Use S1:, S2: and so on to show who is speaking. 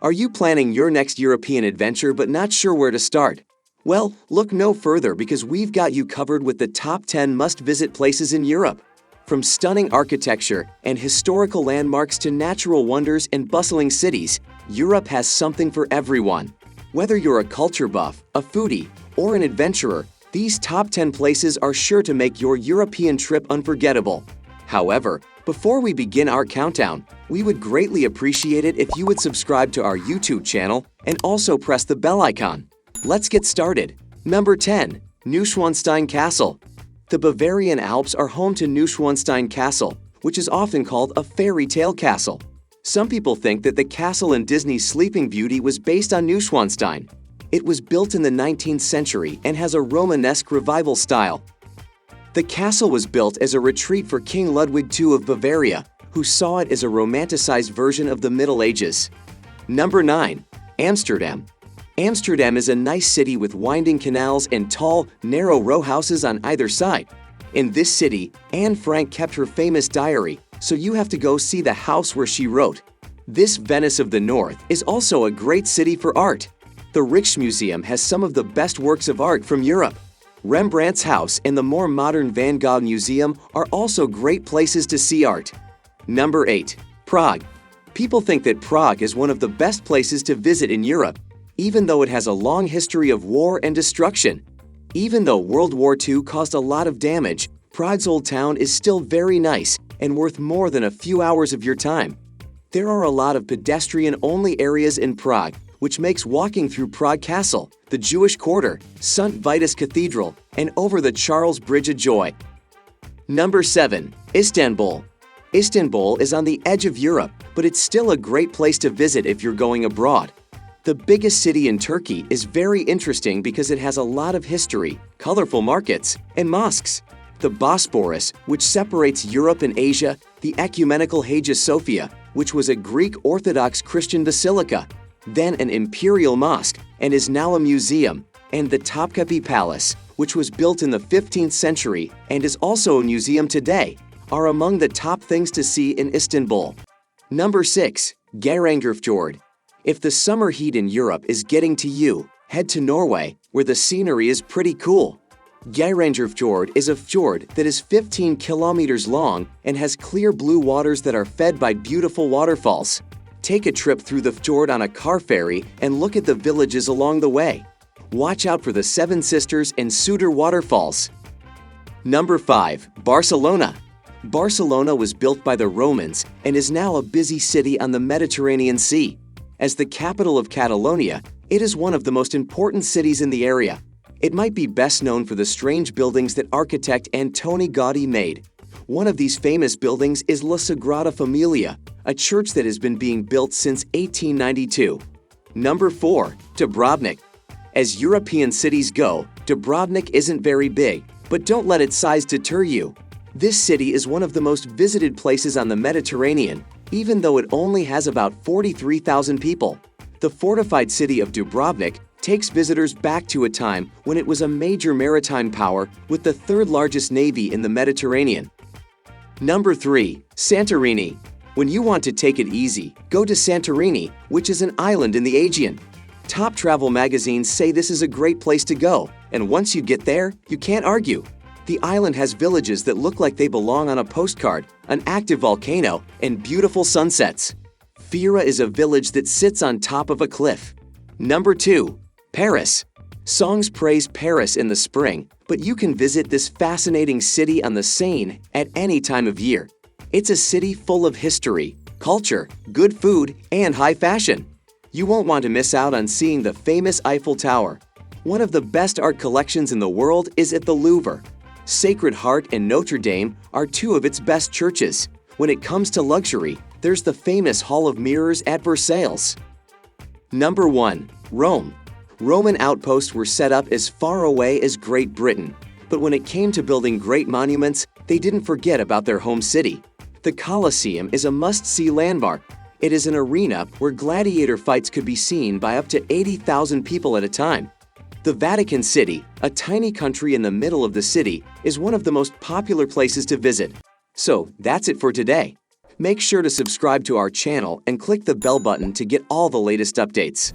S1: Are you planning your next European adventure but not sure where to start? Well, look no further because we've got you covered with the top 10 must-visit places in Europe. From stunning architecture and historical landmarks to natural wonders and bustling cities, Europe has something for everyone. Whether you're a culture buff, a foodie, or an adventurer, these top 10 places are sure to make your European trip unforgettable. However, before we begin our countdown, we would greatly appreciate it if you would subscribe to our YouTube channel and also press the bell icon. Let's get started. Number 10. Neuschwanstein Castle. The Bavarian Alps are home to Neuschwanstein Castle, which is often called a fairy tale castle. Some people think that the castle in Disney's Sleeping Beauty was based on Neuschwanstein. It was built in the 19th century and has a Romanesque revival style. The castle was built as a retreat for King Ludwig II of Bavaria, who saw it as a romanticized version of the Middle Ages. Number 9. Amsterdam. Amsterdam is a nice city with winding canals and tall, narrow row houses on either side. In this city, Anne Frank kept her famous diary, so you have to go see the house where she wrote. This Venice of the North is also a great city for art. The Rijksmuseum has some of the best works of art from Europe. Rembrandt's house and the more modern Van Gogh Museum are also great places to see art. Number 8. Prague. People think that Prague is one of the best places to visit in Europe, even though it has a long history of war and destruction. Even though World War II caused a lot of damage, Prague's old town is still very nice and worth more than a few hours of your time. There are a lot of pedestrian-only areas in Prague, which makes walking through Prague Castle, the Jewish Quarter, St. Vitus Cathedral, and over the Charles Bridge a joy. Number 7. Istanbul. Istanbul is on the edge of Europe, but it's still a great place to visit if you're going abroad. The biggest city in Turkey is very interesting because it has a lot of history, colorful markets, and mosques. The Bosporus, which separates Europe and Asia, the ecumenical Hagia Sophia, which was a Greek Orthodox Christian basilica, then an imperial mosque, and is now a museum, and the Topkapi Palace, which was built in the 15th century and is also a museum today, are among the top things to see in Istanbul. Number 6. Geirangerfjord. If the summer heat in Europe is getting to you, head to Norway, where the scenery is pretty cool. Geirangerfjord is a fjord that is 15 kilometers long and has clear blue waters that are fed by beautiful waterfalls. Take a trip through the fjord on a car ferry and look at the villages along the way. Watch out for the Seven Sisters and Suder waterfalls. Number 5. Barcelona. Barcelona was built by the Romans and is now a busy city on the Mediterranean Sea. As the capital of Catalonia, it is one of the most important cities in the area. It might be best known for the strange buildings that architect Antoni Gaudí made. One of these famous buildings is La Sagrada Familia, a church that has been being built since 1892. Number 4. Dubrovnik. As European cities go, Dubrovnik isn't very big, but don't let its size deter you. This city is one of the most visited places on the Mediterranean, even though it only has about 43,000 people. The fortified city of Dubrovnik takes visitors back to a time when it was a major maritime power with the third largest navy in the Mediterranean. Number 3. Santorini. When you want to take it easy, go to Santorini, which is an island in the Aegean. Top travel magazines say this is a great place to go, and once you get there, you can't argue. The island has villages that look like they belong on a postcard, an active volcano, and beautiful sunsets. Fira is a village that sits on top of a cliff. Number 2. Paris. Songs praise Paris in the spring, but you can visit this fascinating city on the Seine at any time of year. It's a city full of history, culture, good food, and high fashion. You won't want to miss out on seeing the famous Eiffel Tower. One of the best art collections in the world is at the Louvre. Sacred Heart and Notre Dame are two of its best churches. When it comes to luxury, there's the famous Hall of Mirrors at Versailles. Number 1. Rome. Roman outposts were set up as far away as Great Britain, but when it came to building great monuments, they didn't forget about their home city. The Colosseum is a must-see landmark. It is an arena where gladiator fights could be seen by up to 80,000 people at a time. The Vatican City, a tiny country in the middle of the city, is one of the most popular places to visit. So that's it for today. Make sure to subscribe to our channel and click the bell button to get all the latest updates.